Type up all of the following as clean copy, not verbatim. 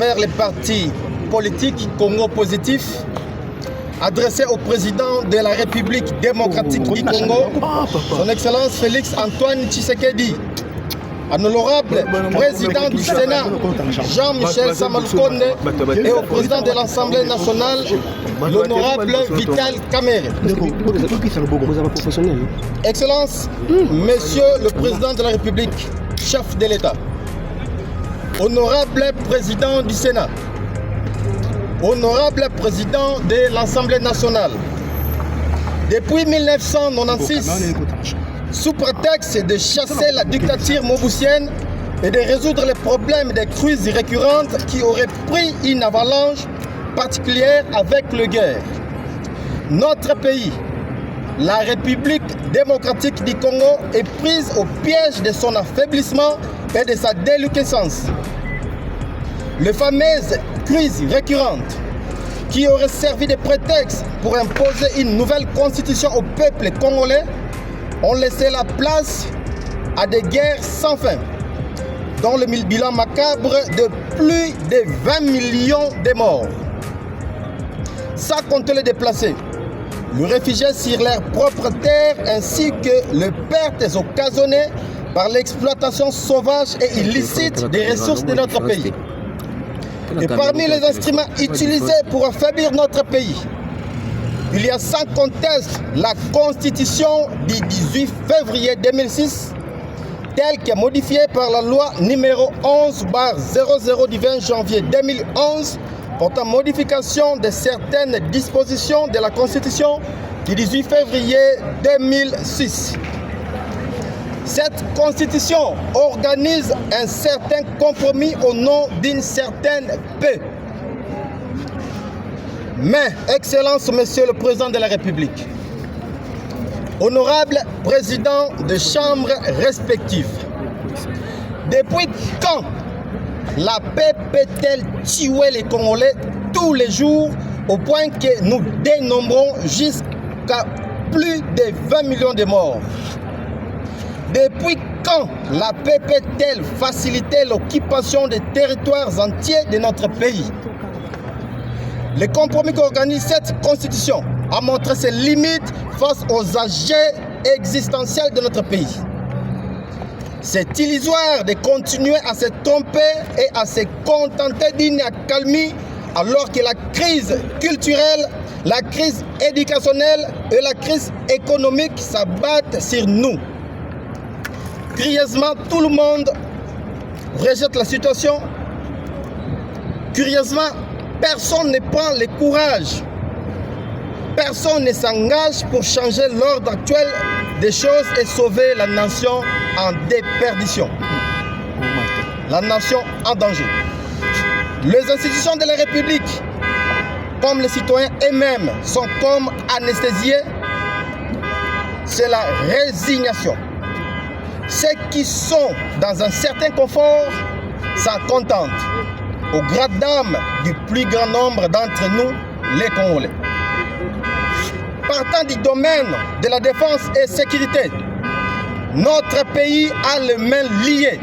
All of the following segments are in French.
travers les partis politiques Congo Positif, adressé au président de la République démocratique du Congo, son Excellence Félix Antoine Tshisekedi, à l'honorable président du Sénat, Jean-Michel Samalukonde, et au président de l'Assemblée nationale, l'honorable Vital Kamerhe. Excellence, Monsieur le Président de la République, chef de l'État, honorable président du Sénat, honorable président de l'Assemblée nationale, depuis 1996, sous prétexte de chasser la dictature mobusienne et de résoudre les problèmes des crises récurrentes qui auraient pris une avalanche particulière avec le guerre, notre pays, la République démocratique du Congo, est prise au piège de son affaiblissement et de sa déliquescence. Les fameuses crises récurrentes qui auraient servi de prétexte pour imposer une nouvelle constitution au peuple congolais ont laissé la place à des guerres sans fin, dont le bilan macabre de plus de 20 millions de morts. Sans compter les déplacés, les réfugiés sur leurs propres terres ainsi que les pertes occasionnées par l'exploitation sauvage et illicite des ressources de notre pays. Et parmi les instruments utilisés pour affaiblir notre pays, il y a sans conteste la Constitution du 18 février 2006, telle que modifiée par la loi numéro 11/00 du 20 janvier 2011, portant modification de certaines dispositions de la Constitution du 18 février 2006. Cette Constitution organise un certain compromis au nom d'une certaine paix. Mais, Excellence, Monsieur le Président de la République, honorable Président de chambres respectives, depuis quand la paix peut-elle tuer les Congolais tous les jours au point que nous dénombrons jusqu'à plus de 20 millions de morts? Depuis quand la paix peut-elle faciliter l'occupation des territoires entiers de notre pays? Le compromis qu'organise cette constitution a montré ses limites face aux âges existentiels de notre pays. C'est illusoire de continuer à se tromper et à se contenter d'une accalmie alors que la crise culturelle, la crise éducationnelle et la crise économique s'abattent sur nous. Curieusement, tout le monde rejette la situation. Curieusement, personne ne prend le courage. Personne ne s'engage pour changer l'ordre actuel des choses et sauver la nation en déperdition. La nation en danger. Les institutions de la République, comme les citoyens eux-mêmes, sont comme anesthésiés. C'est la résignation. Ceux qui sont dans un certain confort s'en contentent, au grade d'âme du plus grand nombre d'entre nous, les Congolais. Partant du domaine de la défense et sécurité, notre pays a les mains liées,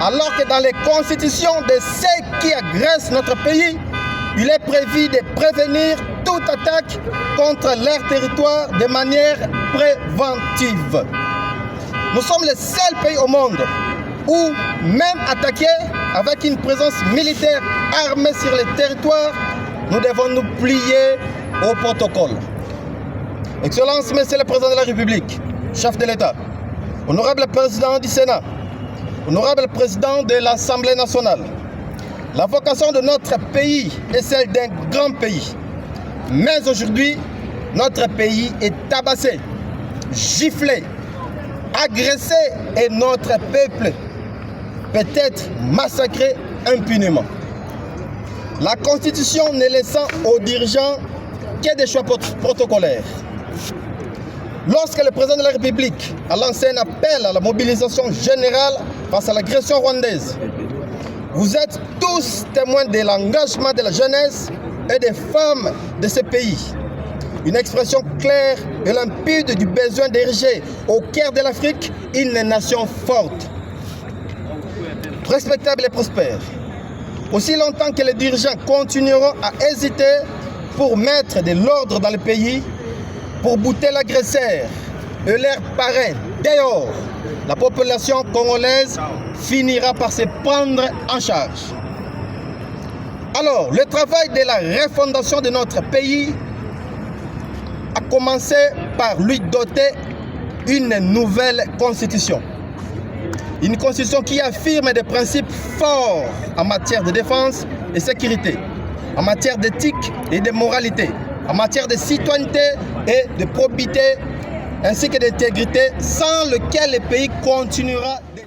alors que dans les constitutions de ceux qui agressent notre pays, il est prévu de prévenir toute attaque contre leur territoire de manière préventive. Nous sommes le seul pays au monde où, même attaqués avec une présence militaire armée sur les territoires, nous devons nous plier au protocole. Excellence, Monsieur le Président de la République, chef de l'État, honorable Président du Sénat, honorable Président de l'Assemblée nationale, la vocation de notre pays est celle d'un grand pays. Mais aujourd'hui, notre pays est tabassé, giflé, agressé et notre peuple peut être massacré impunément. La Constitution ne laissant aux dirigeants que des choix protocolaires. Lorsque le président de la République a lancé un appel à la mobilisation générale face à l'agression rwandaise, vous êtes tous témoins de l'engagement de la jeunesse et des femmes de ce pays. Une expression claire et limpide du besoin d'ériger au cœur de l'Afrique une nation forte, respectable et prospère. Aussi longtemps que les dirigeants continueront à hésiter pour mettre de l'ordre dans le pays, pour bouter l'agresseur et leurs parrains dehors, la population congolaise finira par se prendre en charge. Alors, le travail de la refondation de notre pays a commencé par lui doter une nouvelle constitution. Une constitution qui affirme des principes forts en matière de défense et sécurité, en matière d'éthique et de moralité, en matière de citoyenneté et de probité, ainsi que d'intégrité, sans lequel le pays continuera de...